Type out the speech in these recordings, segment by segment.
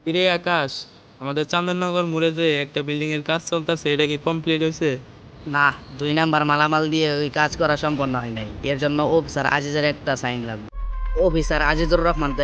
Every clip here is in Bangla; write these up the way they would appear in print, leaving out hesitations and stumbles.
কিরে আকাশ, আমাদের চান্দননগর মোড়ে যে একটা বিল্ডিং এর কাজ চলতেছে, এটা কি কমপ্লিট হয়েছে? না, 2 নাম্বার মালামাল দিয়ে ওই কাজ করা সম্পন্ন হয় নাই। এর জন্য অফিসার আজিজের একটা সাইন লাগবে। অফিসার আজিজুর রহমান তো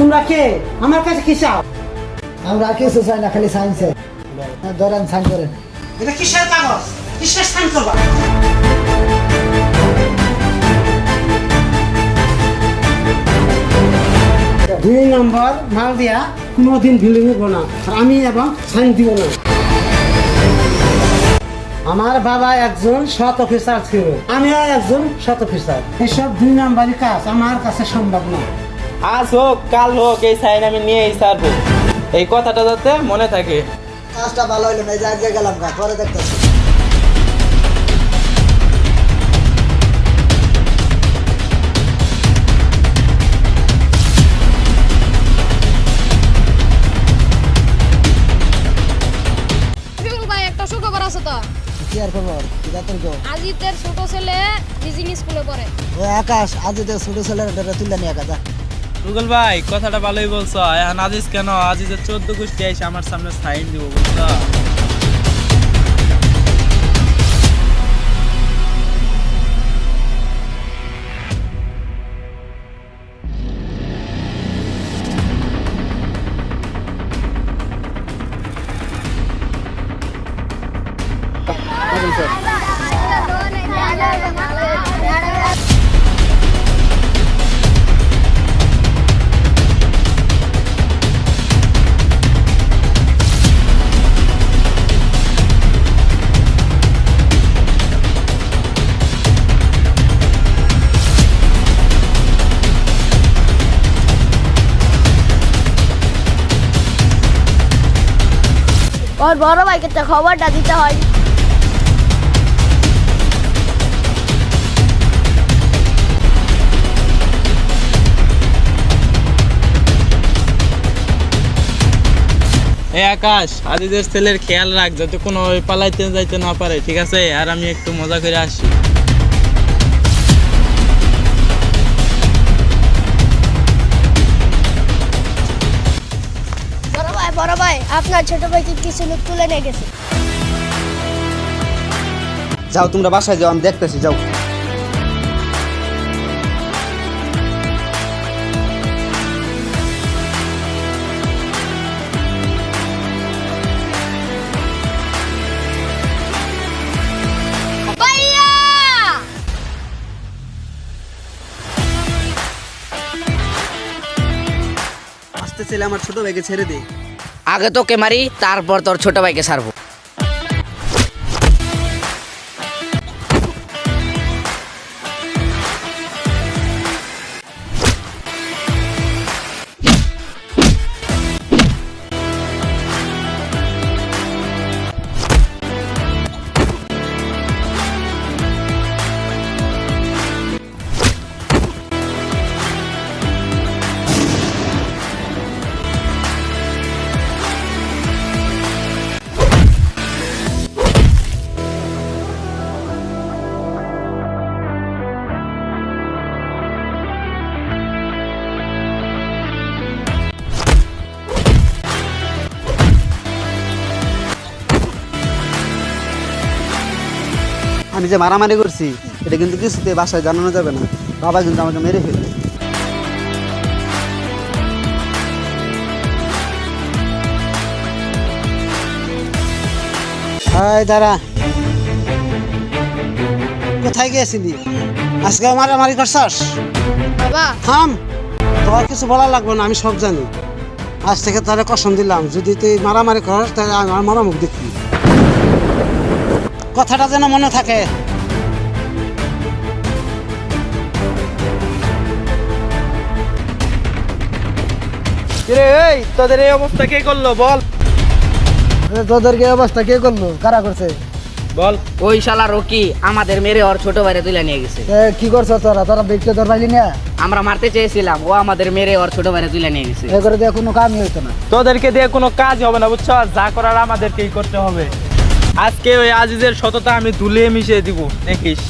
তোমরা কে? আমার কাছে কি চাও? আমরা কিছু চাই না, খালি সাইন চাই। ধরেন সাইন করেন। এটা কিসের কাগজ? কিসের সাইন করবা? 2 নম্বর মাল দিয়া কোনোদিন বিল্ডিং হইব না, আর আমি এবং সাইন দিব না। আমার বাবা একজন সৎ অফিসার ছিল, আমিও একজন সৎ অফিসার। এসব 2 নম্বরই কাজ আমার কাছে সম্ভব না। আজ হোক কাল হোক, এই সাইন আমি নিয়েই ছাড়বো। এই কথাটা যাতে মনে থাকে। কাজটা ভালো হইলো না, এই যে আজকে গেলাম গা, পরে দেখতেছি। ভাই একটা সুখবর আছে তো। কি আর খবর? কি রাতের গো? আজিতের ছোট ছেলে টিচিং স্কুলে পড়ে। ওই আকাশ আজ তো ছোট ছেলের তুলে নিয়ে কাজা। রুগল ভাই, কথাটা ভালোই বলছো। এখন আজিজ কেন, আজিজের 14 গোষ্ঠী এসে আমার সামনে সাইন দিব, বুঝছো? ওর বড় ভাইকে তো খবরটা দিতে হয়। এই আকাশ, আজিজের ছেলের খেয়াল রাখ যাতে কোনো পালাইতে যাইতে না পারে, ঠিক আছে? আর আমি একটু মজা করে আসি। বড় ভাই আপনার ছোট ভাইকে কিছু লোক তুলে নিয়ে গেছে। যাও তোমরা বাসায় যাও, আমি দেখতেছি, যাও। ভাইয়া! আসতে ছেলে আমার ছোট ভাইকে ছেড়ে দে। আগে তোকে মারি, তারপর তোর ছোট ভাইকে ছাড়বো। আমি যে মারামারি করছি এটা কিন্তু কিছুতে বাসায় জানানো যাবে না, বাবা কিন্তু আমাকে মেরে ফেলবে। এই দাঁড়া, কোথায় গিয়েছিলি? আজকে মারামারি করছস? বাবা থাম, তোর কিছু বলা লাগবে না, আমি সব জানি। আজ থেকে তোরে কসম দিলাম, যদি তুই মারামারি করস তাহলে আমার মরা মুখ দেখবি। কথাটা যেন মনে থাকে। কিরে এই তোদের এই অবস্থা কে করলো বল? তোদেরকে এই অবস্থা কে করলো? কারা করছে? বল। ওই শালা রকি আমাদের মেরে ওর ছোট ভাইরে তুলে নিয়ে গেছে। কি করছো তোরা? তোরা দেখতে তোর পাইলি না? আমরা মারতে চেয়েছিলাম, ও আমাদের মেরে ওর ছোট ভাইরে তুলে নিয়ে গেছে। এ করে দিয়ে কোনো কামই হইতো না। তোদেরকে দিয়ে কোনো কাজ হবে না, বুঝছো? যা করার আমাদেরকেই করতে হবে। আজকে ওই আজিজের সততা আমি ধুলে মিশিয়ে দিব, দেখিস।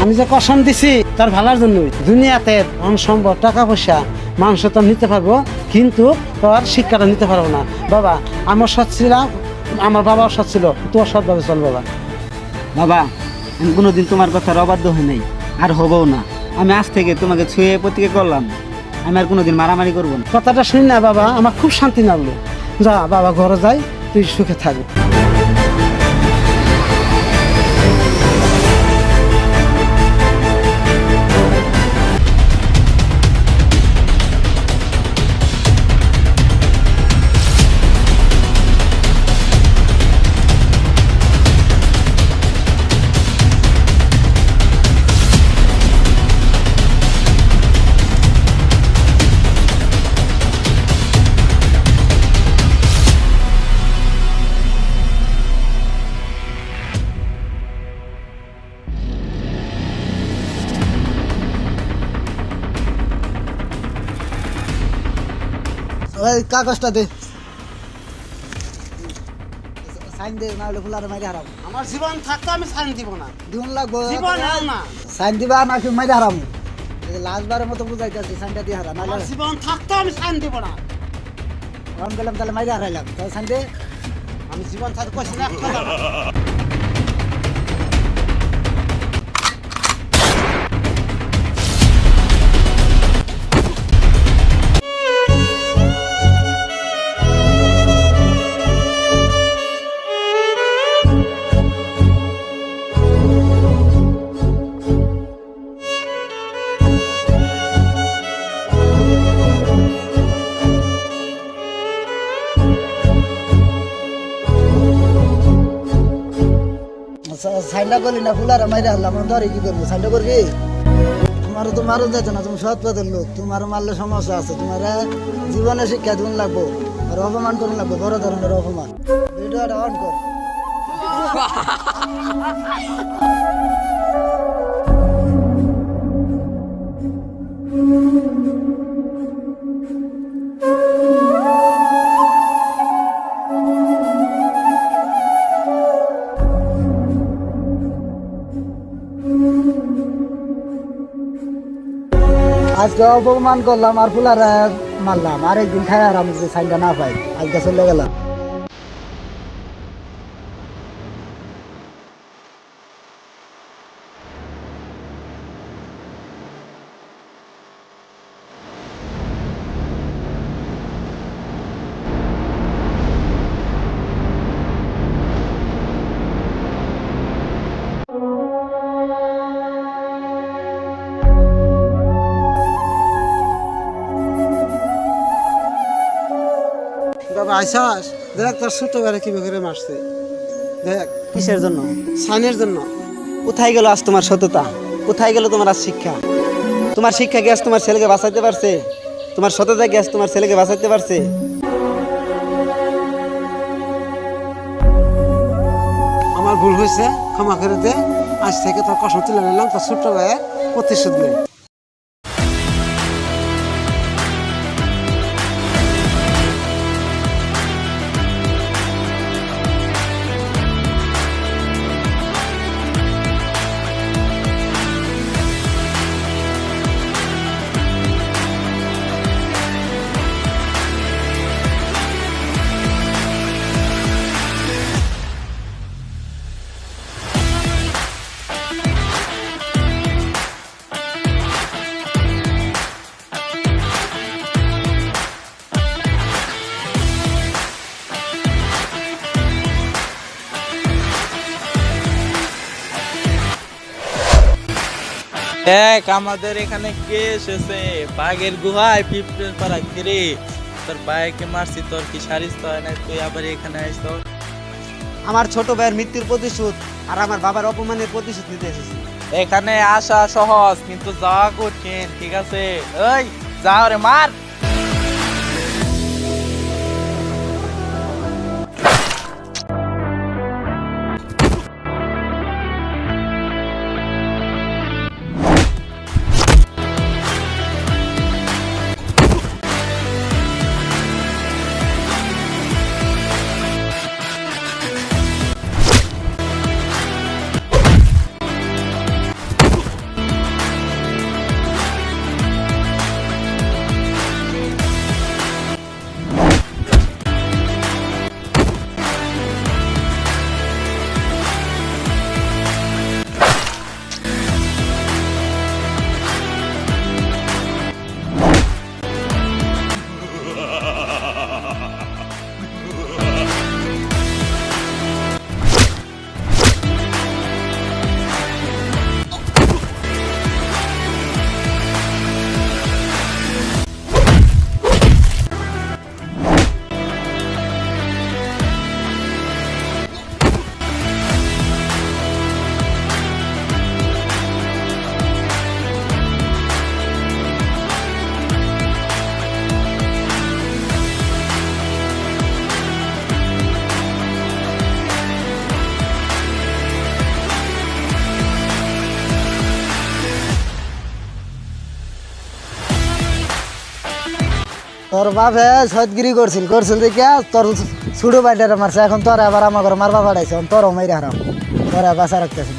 আমি যে কসম দিছি তার ভালোর জন্যই। দুনিয়াতে ধন সম্পদ টাকা পয়সা মাংস তো নিতে পারবো, কিন্তু তোর শিক্ষাটা নিতে পারবো না। বাবা আমার সৎ ছিলাম, আমার বাবাও সৎ ছিল, তোর সৎভাবে চল বাবা। বাবা, আমি কোনোদিন তোমার কথার অবাধ্য হই নাই, আর হবও না। আমি আজ থেকে তোমাকে ছুঁয়ে প্রতিজ্ঞা করলাম, আমি আর কোনোদিন মারামারি করবো না। কথাটা শুনি না বাবা, আমার খুব শান্তি লাগলো। যা বাবা, ঘরে যাই, তুই সুখে থাকবি। ওই কাগজটা দে, সাইন দে, না হলে ফুলারে মাইরে হারাম। আমার জীবন থাকতে আমি সাইন দিব না, দিন লাগবো জীবন না। সাইন দিবা নাকি মাইরে হারাম? লাস্টবারের মতো বুঝাইতেছি, সাইনটা দিয়ে হারা, নাহলে আমার জীবন থাকতে আমি সাইন দিব না। রন গেলাম তাহলে মাইরে হারাইলাম। তাহলে সাইন দে। আমি জীবন থাকতে কইছি না, একটা যাবো। সাইনটা করলি না, ফুলারে মাইরে হারলাম, ধরে কি করবো? সাইনটা করবি? তোমারও তো মারুন যাচ্ছে না, তুমি সৎ পথের লোক, তোমার মারলে সমস্যা আছে। তোমার জীবনে শিক্ষা দিন লাগবো, আর অপমান করুন লাগবো, বড় ধরনের অপমান। ভিডিওটা অন কর। আজকে অপমান করলাম আর ফুলারে মারলাম, আর একদিন খাই আর আমি যদি সাইনটা না পাই, আজকে চলে গেলাম। বাবা আইসাস, দেখ তোর ছোট বেড়ে কি করে মারছে, দেখ। কিসের জন্য? সাইনের জন্য। কোথায় গেল আজ তোমার সততা? কোথায় গেল তোমার আজ শিক্ষা? তোমার শিক্ষা কি আজ তোমার ছেলেকে বাঁচাইতে পারছে? তোমার সততা কি আজ তোমার ছেলেকে বাঁচাইতে পারছে? আমার ভুল হয়েছে, ক্ষমা করে দে। আজ থেকে তোর কসম তুলে নিলাম, তোর ছোট ভাইয়ের প্রতিশোধ নেই। দেখ আমাদের এখানে কে এসেছে, বাঘের গুহায় পিঁপড়ের পাড়া। কিরে তোর ভাইকে মারছি, তোর কি সারিস্ত হয় না? তুই আবার এখানে আইস? আমার ছোট ভাইয়ের মৃত্যুর প্রতিশোধ আর আমার বাবার অপমানের প্রতিশোধ নিতে এসেছি। এখানে আসা সহজ কিন্তু যাওয়া কঠিন, ঠিক আছে? ওই যাও রে, মার। তোর বাপে সদগিরি করছিল দেখে তোর ছুড়ো বাইটারে মারছে, এখন তোর আবার আমার ঘরে মারবা পাঠাইছে, তোর মাইরে হারাম, তোরা বাঁচা রাখতেছে।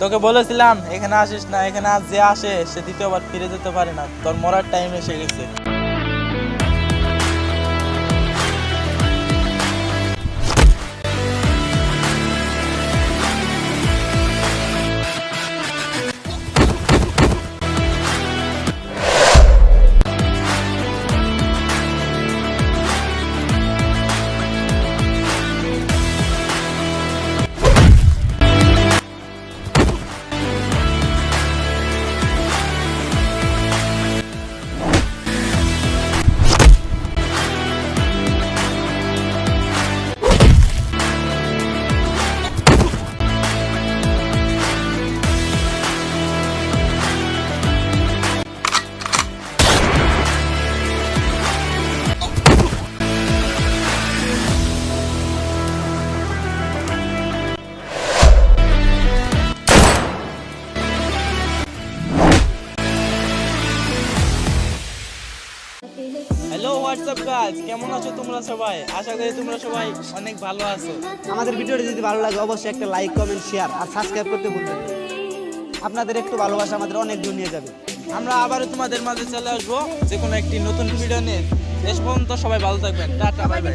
তোকে বলেছিলাম এখানে আসিস না, এখানে আজ যে আসে সে দ্বিতীয়বার ফিরে যেতে পারে না। তোর মরার টাইম এসে গেছে। হ্যালো হোয়াটসঅ্যাপ গাইস, কেমন আছো তোমরা সবাই? আশা করি তোমরা সবাই অনেক ভালো আছো। আমাদের ভিডিওটি যদি ভালো লাগে অবশ্যই একটা লাইক, কমেন্ট, শেয়ার আর সাবস্ক্রাইব করতে ভুলবেন না। আপনাদের একটু ভালোবাসা আমাদের অনেক দূর নিয়ে যাবে। আমরা আবারও তোমাদের মাঝে চলে আসবো যে কোনো একটি নতুন ভিডিও নিয়ে। শেষ পর্যন্ত সবাই ভালো থাকবেন। Tata, bye bye.